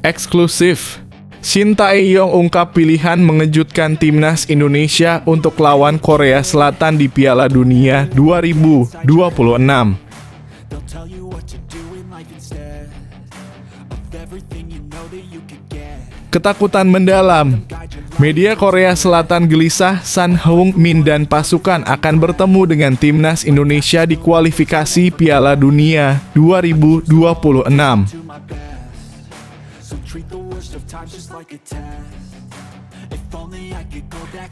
Eksklusif, Shin Tae-yong ungkap pilihan mengejutkan timnas Indonesia untuk lawan Korea Selatan di Piala Dunia 2026. Ketakutan mendalam. Media Korea Selatan gelisah Son Heung-min dan pasukan akan bertemu dengan timnas Indonesia di kualifikasi Piala Dunia 2026.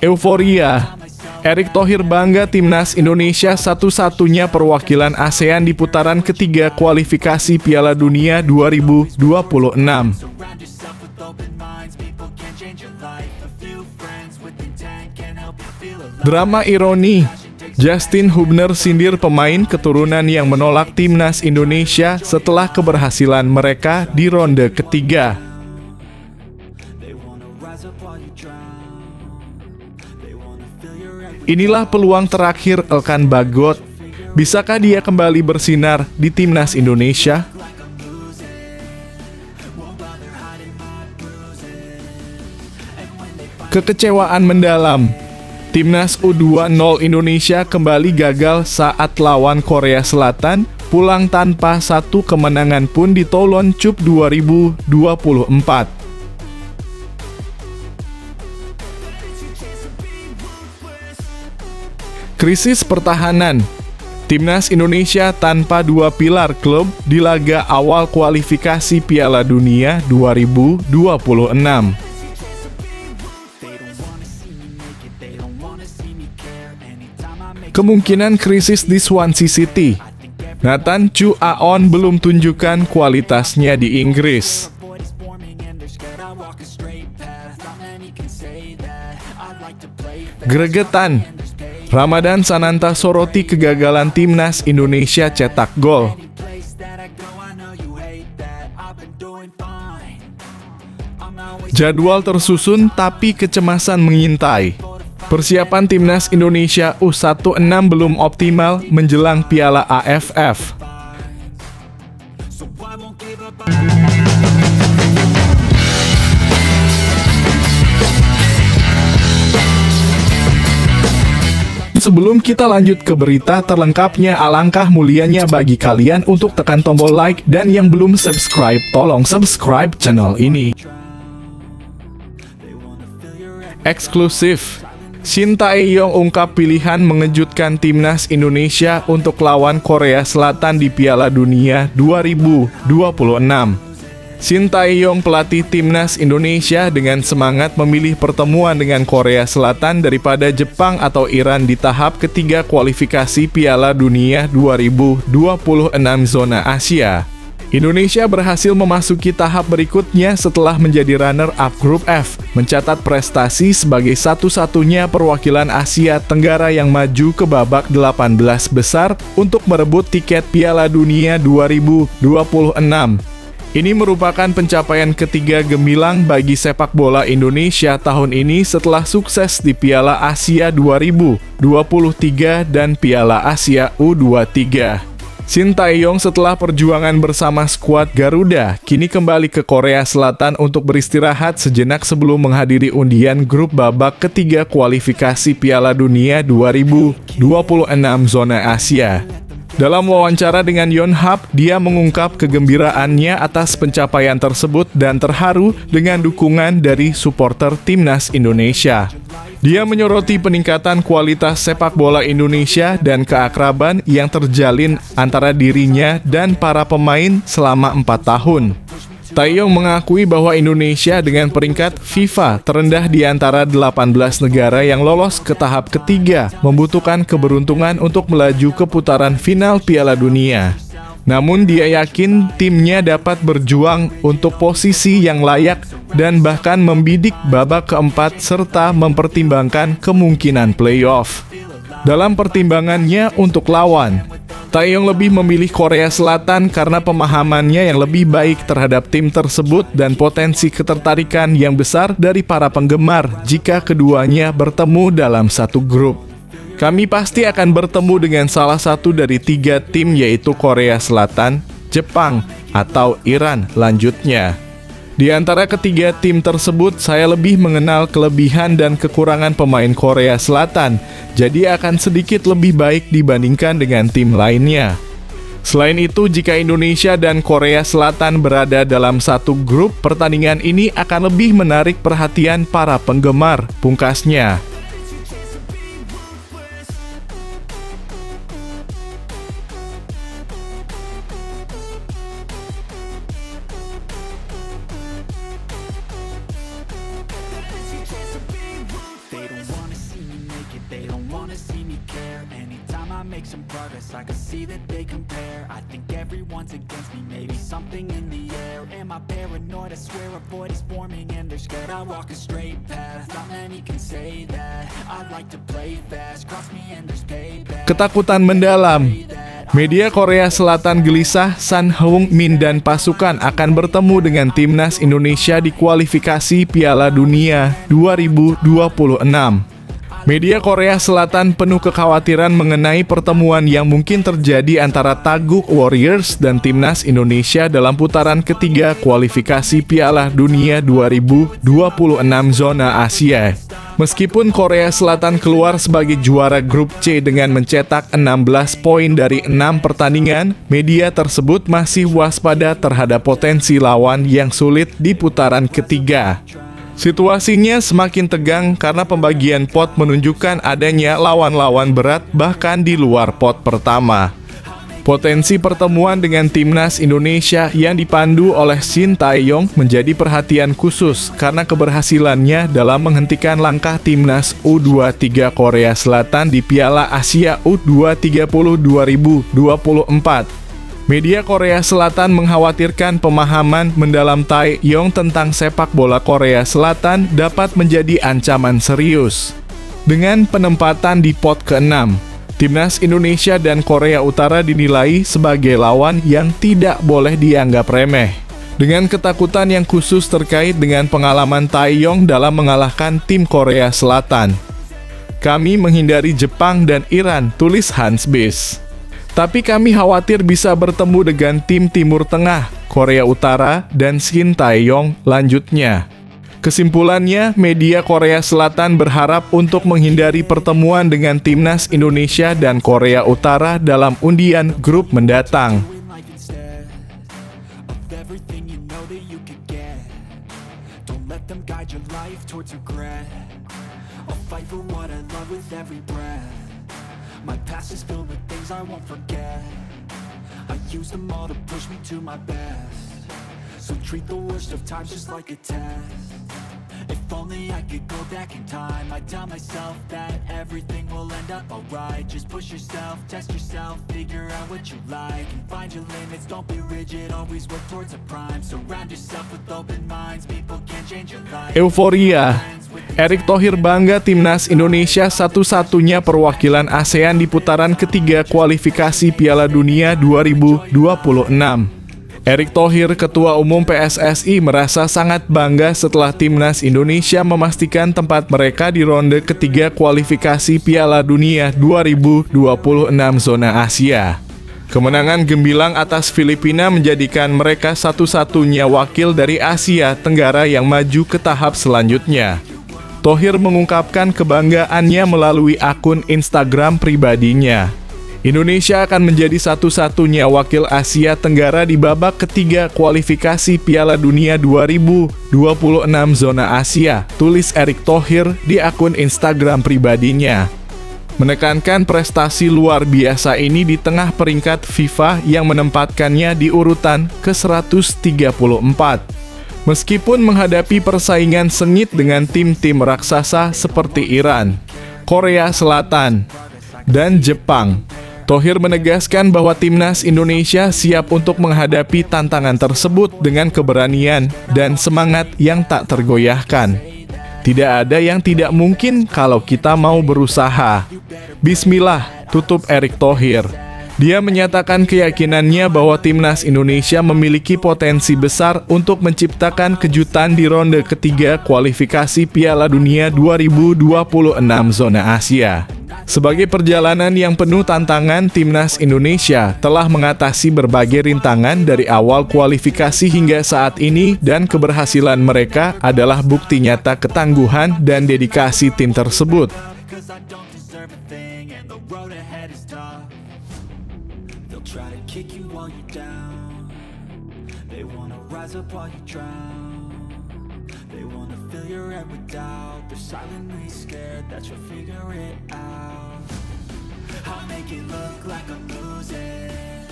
Euforia. Erick Thohir bangga timnas Indonesia satu-satunya perwakilan ASEAN di putaran ketiga kualifikasi Piala Dunia 2026. Drama ironi. Justin Hubner sindir pemain keturunan yang menolak timnas Indonesia setelah keberhasilan mereka di ronde ketiga. Inilah peluang terakhir Elkan Bagot. Bisakah dia kembali bersinar di timnas Indonesia? Kekecewaan mendalam. Timnas U20 Indonesia kembali gagal saat lawan Korea Selatan, pulang tanpa satu kemenangan pun di Toulon Cup 2024. Krisis pertahanan. Timnas Indonesia tanpa dua pilar klub di laga awal kualifikasi Piala Dunia 2026. Kemungkinan krisis di Swansea City. Nathan Chu Aon belum tunjukkan kualitasnya di Inggris. Gregetan. Ramadan Sananta soroti kegagalan timnas Indonesia cetak gol. Jadwal tersusun tapi kecemasan mengintai. Persiapan timnas Indonesia U16 belum optimal menjelang Piala AFF. Sebelum kita lanjut ke berita terlengkapnya, alangkah mulianya bagi kalian untuk tekan tombol like dan yang belum subscribe, tolong subscribe channel ini. Eksklusif. Shin Tae-yong ungkap pilihan mengejutkan timnas Indonesia untuk lawan Korea Selatan di Piala Dunia 2026. Shin Tae-yong, pelatih timnas Indonesia, dengan semangat memilih pertemuan dengan Korea Selatan daripada Jepang atau Iran di tahap ketiga kualifikasi Piala Dunia 2026 zona Asia. Indonesia berhasil memasuki tahap berikutnya setelah menjadi runner-up grup F, mencatat prestasi sebagai satu-satunya perwakilan Asia Tenggara yang maju ke babak 18 besar untuk merebut tiket Piala Dunia 2026. Ini merupakan pencapaian ketiga gemilang bagi sepak bola Indonesia tahun ini setelah sukses di Piala Asia 2023 dan Piala Asia U23. Shin Tae-yong setelah perjuangan bersama skuad Garuda, kini kembali ke Korea Selatan untuk beristirahat sejenak sebelum menghadiri undian grup babak ketiga kualifikasi Piala Dunia 2026 zona Asia. Dalam wawancara dengan Yonhap, dia mengungkap kegembiraannya atas pencapaian tersebut dan terharu dengan dukungan dari supporter timnas Indonesia. Dia menyoroti peningkatan kualitas sepak bola Indonesia dan keakraban yang terjalin antara dirinya dan para pemain selama 4 tahun. Tae-yong mengakui bahwa Indonesia dengan peringkat FIFA terendah di antara 18 negara yang lolos ke tahap ketiga membutuhkan keberuntungan untuk melaju ke putaran final Piala Dunia. Namun dia yakin timnya dapat berjuang untuk posisi yang layak dan bahkan membidik babak keempat serta mempertimbangkan kemungkinan playoff. Dalam pertimbangannya untuk lawan, Tae-yong lebih memilih Korea Selatan karena pemahamannya yang lebih baik terhadap tim tersebut dan potensi ketertarikan yang besar dari para penggemar jika keduanya bertemu dalam satu grup. Kami pasti akan bertemu dengan salah satu dari 3 tim yaitu Korea Selatan, Jepang, atau Iran, lanjutnya. Di antara ketiga tim tersebut, saya lebih mengenal kelebihan dan kekurangan pemain Korea Selatan, jadi akan sedikit lebih baik dibandingkan dengan tim lainnya. Selain itu, jika Indonesia dan Korea Selatan berada dalam satu grup, pertandingan ini akan lebih menarik perhatian para penggemar, pungkasnya. Make some progress, I can see that they compare. I think everyone's against me, maybe something in the air. Am I paranoid? I swear a void is forming and they're scared. I walk a straight path, not many can say that. I like to play fast, cross me and there's payback. Ketakutan mendalam. Media Korea Selatan gelisah San Heung-min dan pasukan akan bertemu dengan timnas Indonesia di kualifikasi Piala Dunia 2026. Media Korea Selatan penuh kekhawatiran mengenai pertemuan yang mungkin terjadi antara Taeguk Warriors dan timnas Indonesia dalam putaran ketiga kualifikasi Piala Dunia 2026 zona Asia. Meskipun Korea Selatan keluar sebagai juara grup C dengan mencetak 16 poin dari 6 pertandingan, media tersebut masih waspada terhadap potensi lawan yang sulit di putaran ketiga. Situasinya semakin tegang karena pembagian pot menunjukkan adanya lawan-lawan berat bahkan di luar pot pertama. Potensi pertemuan dengan timnas Indonesia yang dipandu oleh Shin Tae-yong menjadi perhatian khusus karena keberhasilannya dalam menghentikan langkah timnas U23 Korea Selatan di Piala Asia U20 2024. Media Korea Selatan mengkhawatirkan pemahaman mendalam Tae-yong tentang sepak bola Korea Selatan dapat menjadi ancaman serius. Dengan penempatan di pot ke-6, timnas Indonesia dan Korea Utara dinilai sebagai lawan yang tidak boleh dianggap remeh. Dengan ketakutan yang khusus terkait dengan pengalaman Tae-yong dalam mengalahkan tim Korea Selatan. Kami menghindari Jepang dan Iran, tulis Hans Bis. Tapi kami khawatir bisa bertemu dengan tim Timur Tengah, Korea Utara, dan Shin Tae-yong, lanjutnya. Kesimpulannya, media Korea Selatan berharap untuk menghindari pertemuan dengan timnas Indonesia dan Korea Utara dalam undian grup mendatang. My past is filled with things I won't forget. I use them all to push me to my best. So treat the worst of times just like a test. If only I could go back in time, I'd tell myself that everything will end up alright. Just push yourself, test yourself, figure out what you like, and find your limits, don't be rigid, always work towards a prime. Surround yourself with open minds, people can change your life. Euforia. Erick Thohir bangga timnas Indonesia satu-satunya perwakilan ASEAN di putaran ketiga kualifikasi Piala Dunia 2026. Erick Thohir, Ketua Umum PSSI, merasa sangat bangga setelah timnas Indonesia memastikan tempat mereka di ronde ketiga kualifikasi Piala Dunia 2026 zona Asia. Kemenangan gemilang atas Filipina menjadikan mereka satu-satunya wakil dari Asia Tenggara yang maju ke tahap selanjutnya. Thohir mengungkapkan kebanggaannya melalui akun Instagram pribadinya. Indonesia akan menjadi satu-satunya wakil Asia Tenggara di babak ketiga kualifikasi Piala Dunia 2026 zona Asia, tulis Erick Thohir di akun Instagram pribadinya. Menekankan prestasi luar biasa ini di tengah peringkat FIFA yang menempatkannya di urutan ke-134. Meskipun menghadapi persaingan sengit dengan tim-tim raksasa seperti Iran, Korea Selatan, dan Jepang, Thohir menegaskan bahwa timnas Indonesia siap untuk menghadapi tantangan tersebut dengan keberanian dan semangat yang tak tergoyahkan. Tidak ada yang tidak mungkin kalau kita mau berusaha. Bismillah, tutup Erick Thohir. Dia menyatakan keyakinannya bahwa timnas Indonesia memiliki potensi besar untuk menciptakan kejutan di ronde ketiga kualifikasi Piala Dunia 2026 zona Asia. Sebagai perjalanan yang penuh tantangan, timnas Indonesia telah mengatasi berbagai rintangan dari awal kualifikasi hingga saat ini, dan keberhasilan mereka adalah bukti nyata ketangguhan dan dedikasi tim tersebut. Cause I don't deserve a thing, and the road ahead is tough. They'll try to kick you while you're down. They wanna rise up while you drown. They wanna fill your head with doubt. They're silently scared that you'll figure it out. I'll make it look like I'm losing,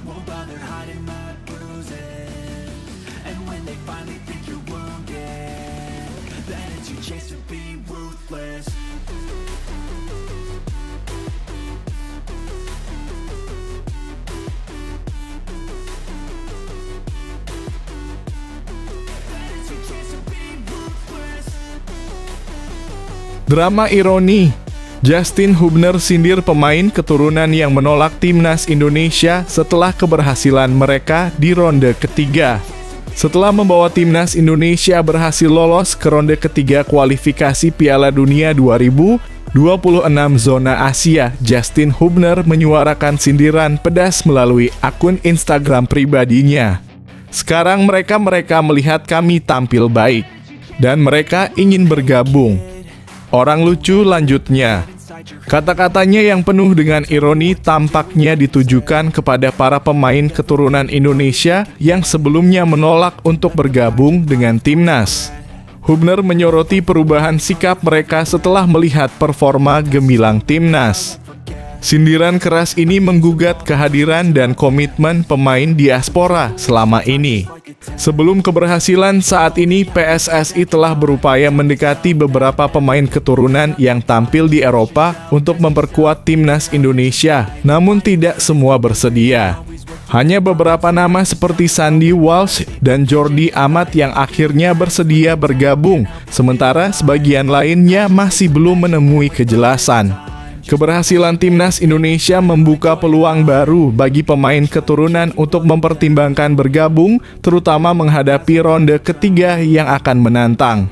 won't bother hiding my bruises. And when they finally think you're wounded, then it's your chance to be ruthless. Drama ironi, Justin Hubner sindir pemain keturunan yang menolak timnas Indonesia setelah keberhasilan mereka di ronde ketiga. Setelah membawa timnas Indonesia berhasil lolos ke ronde ketiga kualifikasi Piala Dunia 2026 zona Asia, Justin Hubner menyuarakan sindiran pedas melalui akun Instagram pribadinya. Sekarang mereka melihat kami tampil baik, dan mereka ingin bergabung. Orang lucu, lanjutnya. Kata-katanya yang penuh dengan ironi tampaknya ditujukan kepada para pemain keturunan Indonesia yang sebelumnya menolak untuk bergabung dengan timnas. Hubner menyoroti perubahan sikap mereka setelah melihat performa gemilang timnas. Sindiran keras ini menggugat kehadiran dan komitmen pemain diaspora selama ini. Sebelum keberhasilan saat ini, PSSI telah berupaya mendekati beberapa pemain keturunan yang tampil di Eropa untuk memperkuat timnas Indonesia, namun tidak semua bersedia. Hanya beberapa nama seperti Sandy Walsh dan Jordi Amat yang akhirnya bersedia bergabung, sementara sebagian lainnya masih belum menemui kejelasan. Keberhasilan timnas Indonesia membuka peluang baru bagi pemain keturunan untuk mempertimbangkan bergabung, terutama menghadapi ronde ketiga yang akan menantang.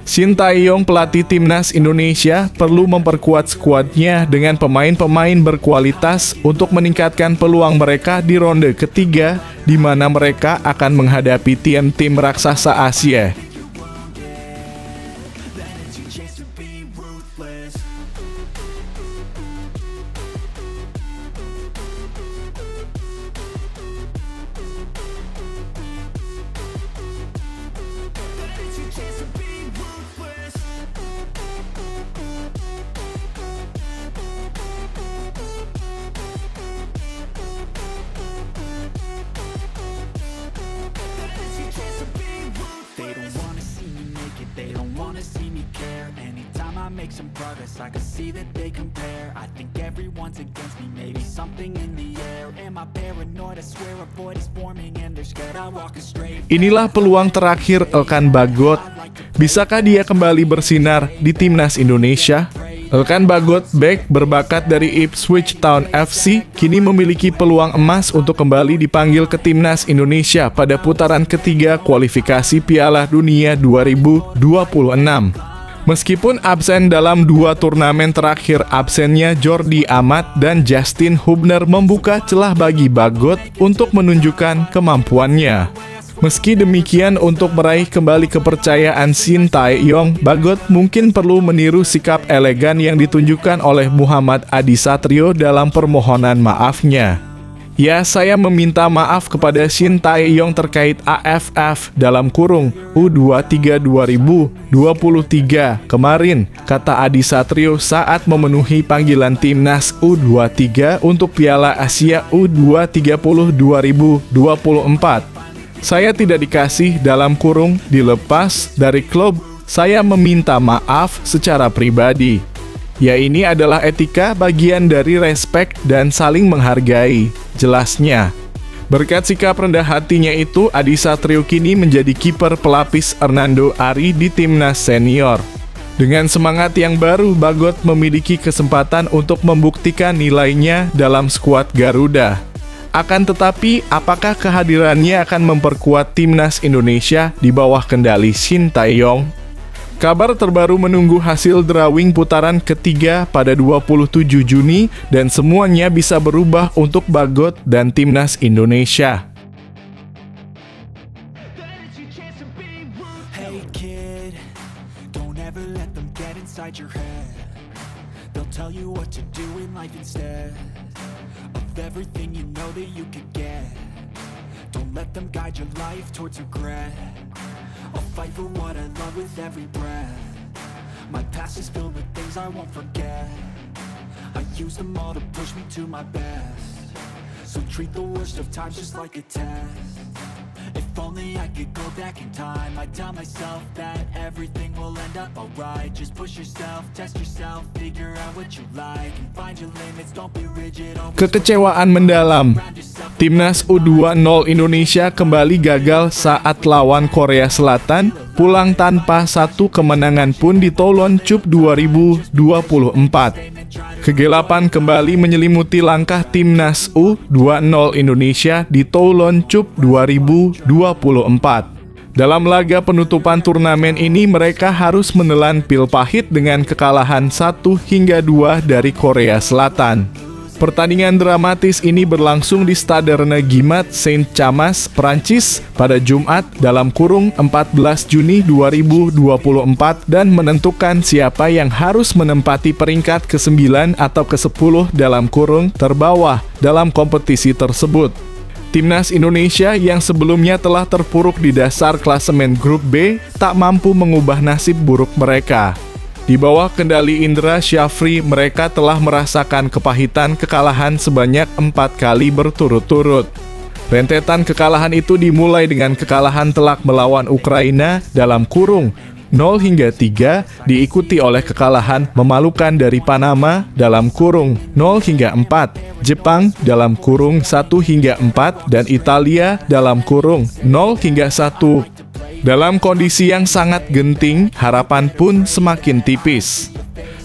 Shin Tae-yong, pelatih timnas Indonesia, perlu memperkuat skuadnya dengan pemain-pemain berkualitas untuk meningkatkan peluang mereka di ronde ketiga, di mana mereka akan menghadapi tim-tim raksasa Asia. Make some progress, I can see that they compare. I think everyone's against me, maybe something in the air. Am I paranoid? I swear a void is forming and they're scared I walk a straight. Inilah peluang terakhir Elkan Bagot. Bisakah dia kembali bersinar di timnas Indonesia? Elkan Bagot, bek berbakat dari Ipswich Town FC, kini memiliki peluang emas untuk kembali dipanggil ke timnas Indonesia pada putaran ketiga kualifikasi Piala Dunia 2026. Meskipun absen dalam dua turnamen terakhir, absennya Jordi Amat dan Justin Hubner membuka celah bagi Bagot untuk menunjukkan kemampuannya. Meski demikian, untuk meraih kembali kepercayaan Shin Tae-yong, Bagot mungkin perlu meniru sikap elegan yang ditunjukkan oleh Muhammad Adi Satrio dalam permohonan maafnya. Ya, saya meminta maaf kepada Shin Tae-yong terkait AFF dalam kurung U23 2023 kemarin, kata Adi Satrio saat memenuhi panggilan timnas U23 untuk Piala Asia U20 2024. Saya tidak dikasih dalam kurung dilepas dari klub. Saya meminta maaf secara pribadi. Ya, ini adalah etika, bagian dari respek dan saling menghargai, jelasnya. Berkat sikap rendah hatinya itu, Adi Satrio kini menjadi kiper pelapis Hernando Ari di timnas senior. Dengan semangat yang baru, Bagot memiliki kesempatan untuk membuktikan nilainya dalam skuad Garuda. Akan tetapi, apakah kehadirannya akan memperkuat timnas Indonesia di bawah kendali Shin Tae-yong? Kabar terbaru menunggu hasil drawing putaran ketiga pada 27 Juni dan semuanya bisa berubah untuk Bagot dan Timnas Indonesia. Hey kid, don't ever let them get inside your head. They'll tell you what to do in life instead of everything you know that you could get. Don't let them guide your life towards regret. I'll fight for what I love with every breath. My past is filled with things I won't forget. I use them all to push me to my best. So treat the worst of times just like a test. If only I could go back in time, I'd tell myself that everything will end up alright. Just push yourself, test yourself, figure out what you like, and find your limits, don't be rigid. Kekecewaan mendalam. Timnas U20 Indonesia kembali gagal saat lawan Korea Selatan, pulang tanpa satu kemenangan pun di Toulon Cup 2024. Kegelapan kembali menyelimuti langkah Timnas U20 Indonesia di Toulon Cup 2024. Dalam laga penutupan turnamen ini mereka harus menelan pil pahit dengan kekalahan 1-2 dari Korea Selatan. Pertandingan dramatis ini berlangsung di Stade Rene Guimat, Saint-Chamas, Prancis pada Jumat (14 Juni 2024) dan menentukan siapa yang harus menempati peringkat ke-9 atau ke-10 terbawah dalam kompetisi tersebut. Timnas Indonesia yang sebelumnya telah terpuruk di dasar klasemen grup B tak mampu mengubah nasib buruk mereka. Di bawah kendali Indra Syafri, mereka telah merasakan kepahitan kekalahan sebanyak 4 kali berturut-turut. Rentetan kekalahan itu dimulai dengan kekalahan telak melawan Ukraina (0-3), diikuti oleh kekalahan memalukan dari Panama (0-4), Jepang (1-4), dan Italia (0-1). Dalam kondisi yang sangat genting, harapan pun semakin tipis.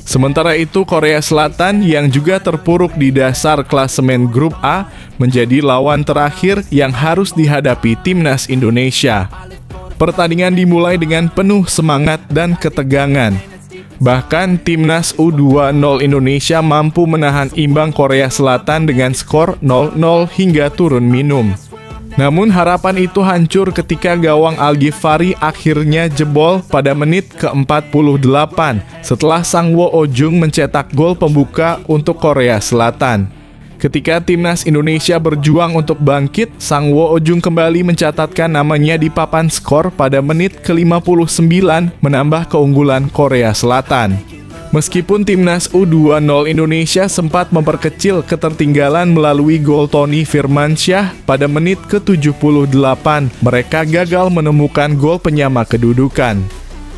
Sementara itu, Korea Selatan yang juga terpuruk di dasar klasemen grup A menjadi lawan terakhir yang harus dihadapi Timnas Indonesia. Pertandingan dimulai dengan penuh semangat dan ketegangan. Bahkan Timnas U20 Indonesia mampu menahan imbang Korea Selatan dengan skor 0-0 hingga turun minum. Namun harapan itu hancur ketika gawang Al-Ghifari akhirnya jebol pada menit ke-48 setelah Sang Wo-ojung mencetak gol pembuka untuk Korea Selatan. Ketika Timnas Indonesia berjuang untuk bangkit, Sang Wo-ojung kembali mencatatkan namanya di papan skor pada menit ke-59 menambah keunggulan Korea Selatan. Meskipun Timnas U20 Indonesia sempat memperkecil ketertinggalan melalui gol Tony Firmansyah pada menit ke-78, mereka gagal menemukan gol penyama kedudukan.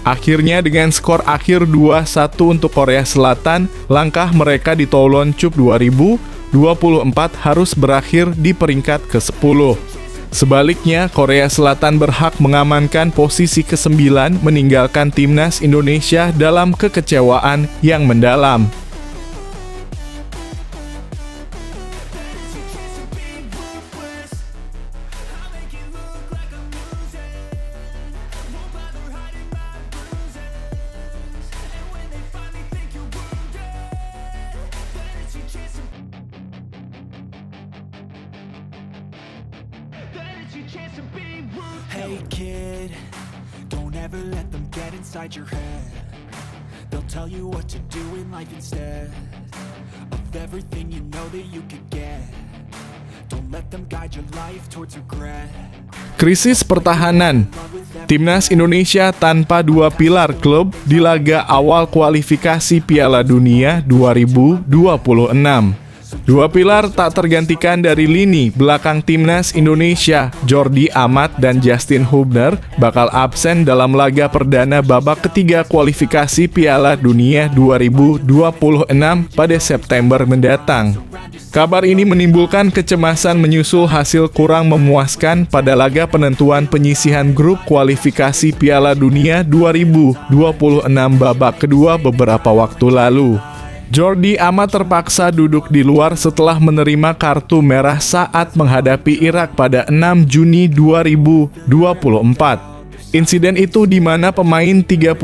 Akhirnya dengan skor akhir 2-1 untuk Korea Selatan, langkah mereka di Toulon Cup 2024 harus berakhir di peringkat ke-10. Sebaliknya, Korea Selatan berhak mengamankan posisi ke-9 meninggalkan Timnas Indonesia dalam kekecewaan yang mendalam. Hey kid, don't ever let them get inside your head. They'll tell you what to do in life instead of everything you know that you could get. Don't let them guide your life towards regret. Krisis pertahanan. Timnas Indonesia tanpa dua pilar klub di laga awal kualifikasi Piala Dunia 2026. Dua pilar tak tergantikan dari lini belakang Timnas Indonesia, Jordi Amat dan Justin Hubner, bakal absen dalam laga perdana babak ketiga kualifikasi Piala Dunia 2026 pada September mendatang. Kabar ini menimbulkan kecemasan menyusul hasil kurang memuaskan pada laga penentuan penyisihan grup kualifikasi Piala Dunia 2026 babak kedua beberapa waktu lalu. Jordi Amat terpaksa duduk di luar setelah menerima kartu merah saat menghadapi Irak pada 6 Juni 2024. Insiden itu di mana pemain 32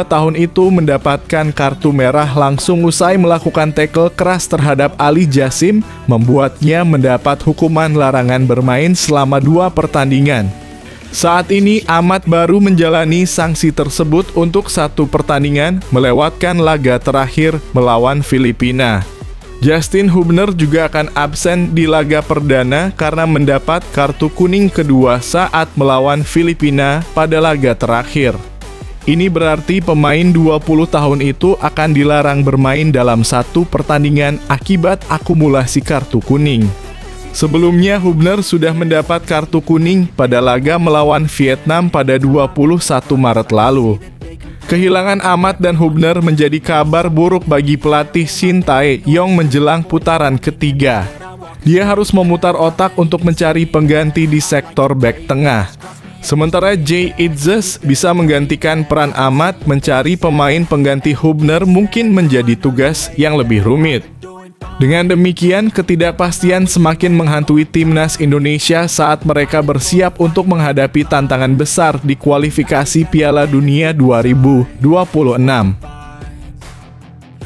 tahun itu mendapatkan kartu merah langsung usai melakukan tackle keras terhadap Ali Jassim, membuatnya mendapat hukuman larangan bermain selama 2 pertandingan. Saat ini Ahmad baru menjalani sanksi tersebut untuk 1 pertandingan melewatkan laga terakhir melawan Filipina. Justin Hubner juga akan absen di laga perdana karena mendapat kartu kuning kedua saat melawan Filipina pada laga terakhir. Ini berarti pemain 20 tahun itu akan dilarang bermain dalam 1 pertandingan akibat akumulasi kartu kuning. Sebelumnya Hubner sudah mendapat kartu kuning pada laga melawan Vietnam pada 21 Maret lalu. Kehilangan Ahmad dan Hubner menjadi kabar buruk bagi pelatih Shin Tae-yong menjelang putaran ketiga. Dia harus memutar otak untuk mencari pengganti di sektor bek tengah. Sementara Jay Itzes bisa menggantikan peran Ahmad, mencari pemain pengganti Hubner mungkin menjadi tugas yang lebih rumit. Dengan demikian, ketidakpastian semakin menghantui timnas Indonesia saat mereka bersiap untuk menghadapi tantangan besar di kualifikasi Piala Dunia 2026.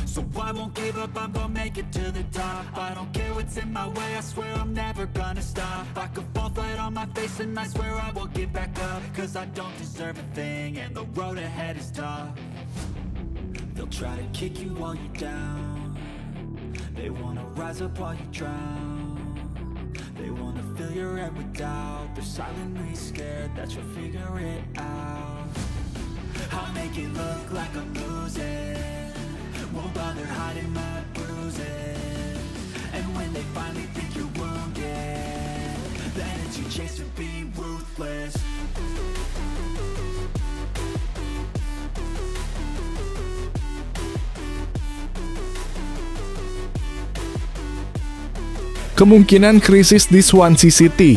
So I won't give up, I'm gonna make it to the top. I don't care what's in my way, I swear I'm never gonna stop. I could fall flat on my face and I swear I will get back up. Cause I don't deserve a thing and the road ahead is tough. They'll try to kick you while you're down. They wanna rise up while you drown. They wanna fill your head with doubt. They're silently scared that you'll figure it out. I'll make it look like I'm losing. Won't bother hiding my bruises. And when they finally think you're wounded, then it's your chance to be ruthless. Kemungkinan krisis di Swansea City.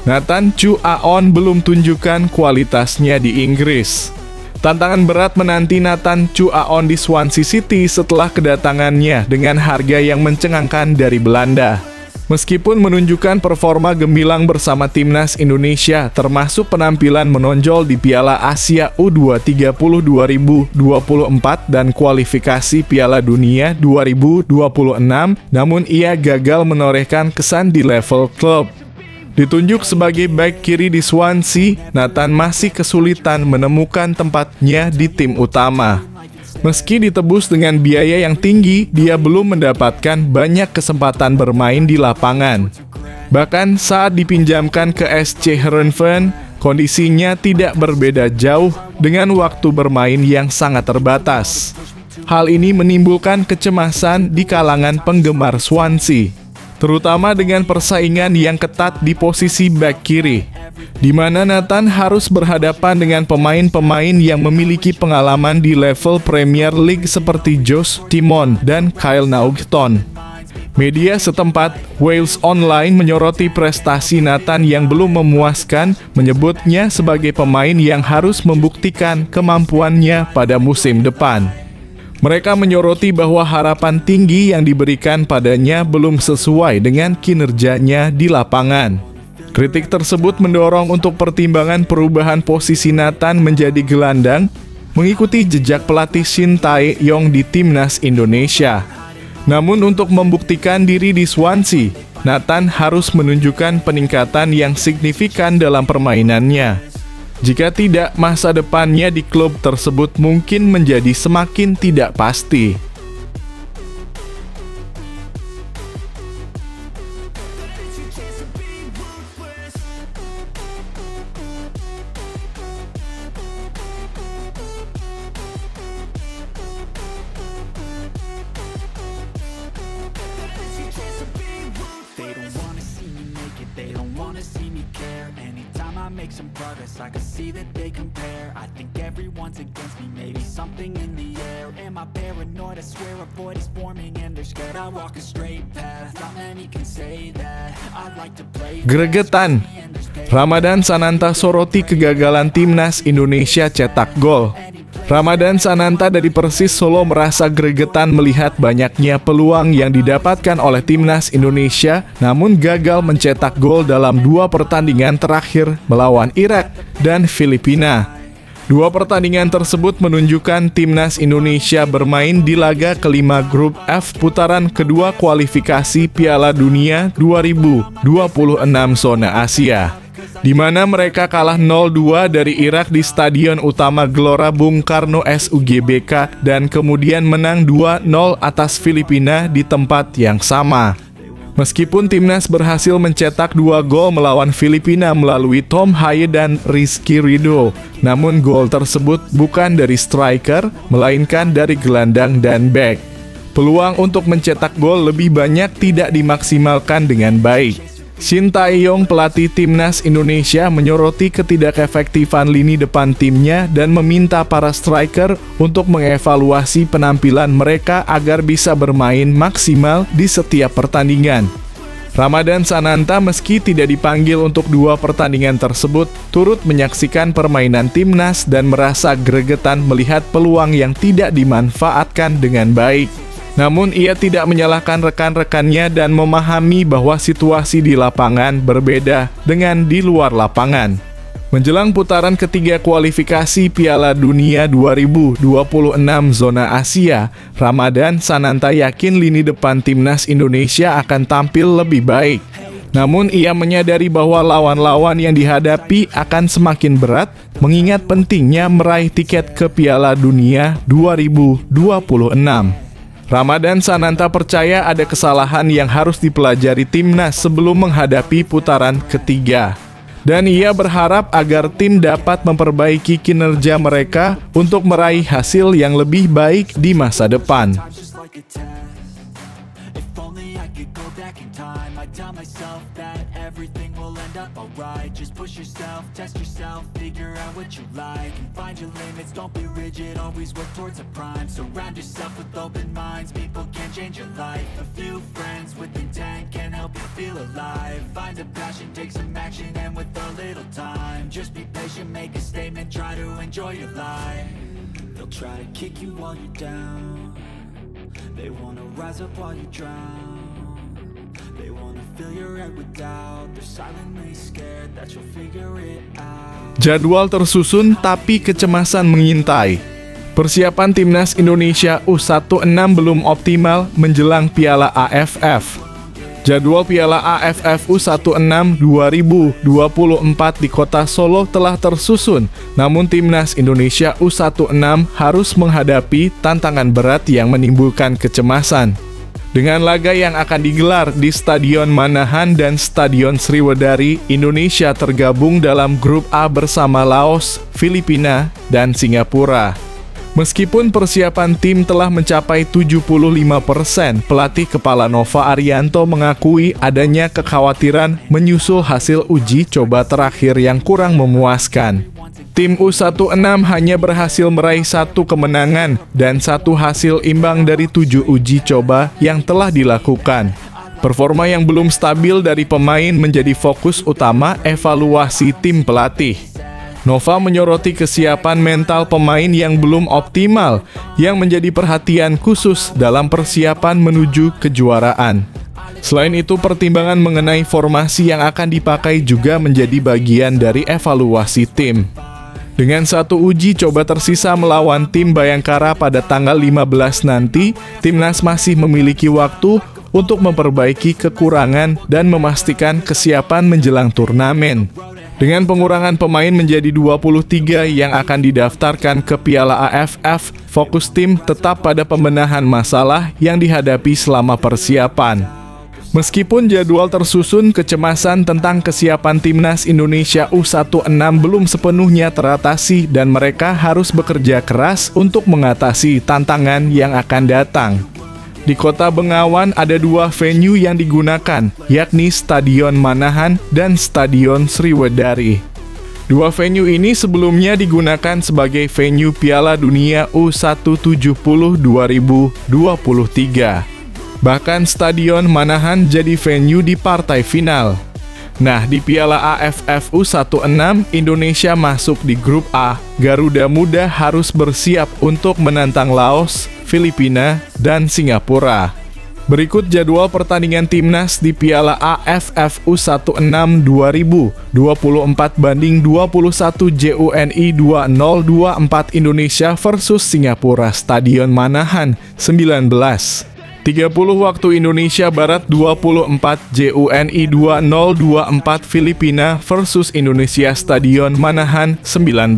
Nathan Chu Aon belum tunjukkan kualitasnya di Inggris. Tantangan berat menanti Nathan Chu Aon di Swansea City setelah kedatangannya dengan harga yang mencengangkan dari Belanda. Meskipun menunjukkan performa gemilang bersama timnas Indonesia, termasuk penampilan menonjol di Piala Asia U23 2024 dan kualifikasi Piala Dunia 2026, namun ia gagal menorehkan kesan di level klub. Ditunjuk sebagai bek kiri di Swansea, Nathan masih kesulitan menemukan tempatnya di tim utama. Meski ditebus dengan biaya yang tinggi, dia belum mendapatkan banyak kesempatan bermain di lapangan. Bahkan saat dipinjamkan ke SC Heerenveen, kondisinya tidak berbeda jauh dengan waktu bermain yang sangat terbatas. Hal ini menimbulkan kecemasan di kalangan penggemar Swansea, terutama dengan persaingan yang ketat di posisi bek kiri, di mana Nathan harus berhadapan dengan pemain-pemain yang memiliki pengalaman di level Premier League seperti Josh Timon dan Kyle Naughton. Media setempat, Wales Online, menyoroti prestasi Nathan yang belum memuaskan, menyebutnya sebagai pemain yang harus membuktikan kemampuannya pada musim depan. Mereka menyoroti bahwa harapan tinggi yang diberikan padanya belum sesuai dengan kinerjanya di lapangan. Kritik tersebut mendorong untuk pertimbangan perubahan posisi Nathan menjadi gelandang, mengikuti jejak pelatih Shin Tae-yong di timnas Indonesia. Namun untuk membuktikan diri di Swansea, Nathan harus menunjukkan peningkatan yang signifikan dalam permainannya. Jika tidak, masa depannya di klub tersebut mungkin menjadi semakin tidak pasti. Make some progress, I can see that they compare. I think everyone's against me, maybe something in the air. Am I paranoid? I swear a void is forming and they're scared. I walk a straight path, not many can say that. I like to play. Gregetan. Ramadan Sananta soroti kegagalan timnas Indonesia cetak gol. Ramadan Sananta dari Persis Solo merasa gregetan melihat banyaknya peluang yang didapatkan oleh timnas Indonesia, namun gagal mencetak gol dalam 2 pertandingan terakhir melawan Irak dan Filipina. 2 pertandingan tersebut menunjukkan timnas Indonesia bermain di laga kelima grup F putaran kedua kualifikasi Piala Dunia 2026 zona Asia, di mana mereka kalah 0-2 dari Irak di Stadion Utama Gelora Bung Karno SUGBK dan kemudian menang 2-0 atas Filipina di tempat yang sama. Meskipun timnas berhasil mencetak 2 gol melawan Filipina melalui Tom Haye dan Rizky Ridho, namun gol tersebut bukan dari striker, melainkan dari gelandang dan bek. Peluang untuk mencetak gol lebih banyak tidak dimaksimalkan dengan baik. Shin Tae-yong, pelatih timnas Indonesia, menyoroti ketidakefektifan lini depan timnya dan meminta para striker untuk mengevaluasi penampilan mereka agar bisa bermain maksimal di setiap pertandingan. Ramadan Sananta meski tidak dipanggil untuk 2 pertandingan tersebut, turut menyaksikan permainan timnas dan merasa gregetan melihat peluang yang tidak dimanfaatkan dengan baik. Namun ia tidak menyalahkan rekan-rekannya dan memahami bahwa situasi di lapangan berbeda dengan di luar lapangan. Menjelang putaran ketiga kualifikasi Piala Dunia 2026 zona Asia, Ramadan Sananta yakin lini depan timnas Indonesia akan tampil lebih baik. Namun ia menyadari bahwa lawan-lawan yang dihadapi akan semakin berat, mengingat pentingnya meraih tiket ke Piala Dunia 2026. Ramadan Sananta percaya ada kesalahan yang harus dipelajari timnas sebelum menghadapi putaran ketiga. Dan ia berharap agar tim dapat memperbaiki kinerja mereka untuk meraih hasil yang lebih baik di masa depan. Everything will end up alright. Just push yourself, test yourself, figure out what you like, and find your limits, don't be rigid, always work towards a prime. Surround yourself with open minds, people can change your life. A few friends with intent can help you feel alive. Find a passion, take some action, and with a little time, just be patient, make a statement, try to enjoy your life. They'll try to kick you while you're down, they wanna rise up while you drown. They wanna fill your head with doubt. They're silently scared that you'll figure it out. Jadwal tersusun tapi kecemasan mengintai. Persiapan timnas Indonesia U16 belum optimal menjelang Piala AFF. Jadwal Piala AFF U16 2024 di kota Solo telah tersusun, namun timnas Indonesia U16 harus menghadapi tantangan berat yang menimbulkan kecemasan. Dengan laga yang akan digelar di Stadion Manahan dan Stadion Sriwedari, Indonesia tergabung dalam grup A bersama Laos, Filipina, dan Singapura. Meskipun persiapan tim telah mencapai 75%, pelatih kepala Nova Arianto mengakui adanya kekhawatiran menyusul hasil uji coba terakhir yang kurang memuaskan. Tim U16 hanya berhasil meraih 1 kemenangan dan 1 hasil imbang dari 7 uji coba yang telah dilakukan. Performa yang belum stabil dari pemain menjadi fokus utama evaluasi tim pelatih. Nova menyoroti kesiapan mental pemain yang belum optimal, yang menjadi perhatian khusus dalam persiapan menuju kejuaraan. Selain itu, pertimbangan mengenai formasi yang akan dipakai juga menjadi bagian dari evaluasi tim. Dengan 1 uji coba tersisa melawan tim Bayangkara pada tanggal 15 nanti, timnas masih memiliki waktu untuk memperbaiki kekurangan dan memastikan kesiapan menjelang turnamen. Dengan pengurangan pemain menjadi 23 yang akan didaftarkan ke Piala AFF, fokus tim tetap pada pembenahan masalah yang dihadapi selama persiapan. Meskipun jadwal tersusun, kecemasan tentang kesiapan timnas Indonesia U16 belum sepenuhnya teratasi dan mereka harus bekerja keras untuk mengatasi tantangan yang akan datang. Di kota Bengawan ada 2 venue yang digunakan, yakni Stadion Manahan dan Stadion Sriwedari. 2 venue ini sebelumnya digunakan sebagai venue Piala Dunia U170 2023. Bahkan Stadion Manahan jadi venue di partai final. Nah, di Piala AFF U16, Indonesia masuk di grup A. Garuda Muda harus bersiap untuk menantang Laos, Filipina, dan Singapura. Berikut jadwal pertandingan timnas di Piala AFF U16 2024 banding 21 JUNI 2024 Indonesia versus Singapura Stadion Manahan 19. 30 waktu Indonesia Barat 24 JUNI 2024 Filipina versus Indonesia Stadion Manahan 19.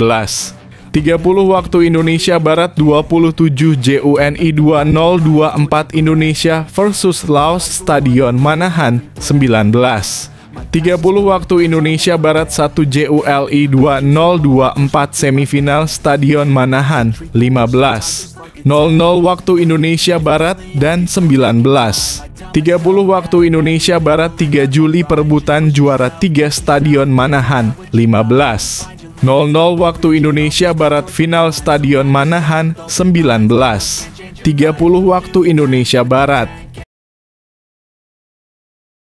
30 waktu Indonesia Barat 27 JUNI 2024 Indonesia versus Laos Stadion Manahan 19. 30 waktu Indonesia Barat 1 JULI 2024 semifinal Stadion Manahan 15. 00 waktu Indonesia Barat dan 19. 30 waktu Indonesia Barat 3 Juli perebutan juara 3 Stadion Manahan 15. 00 waktu Indonesia Barat final Stadion Manahan 19. 30 waktu Indonesia Barat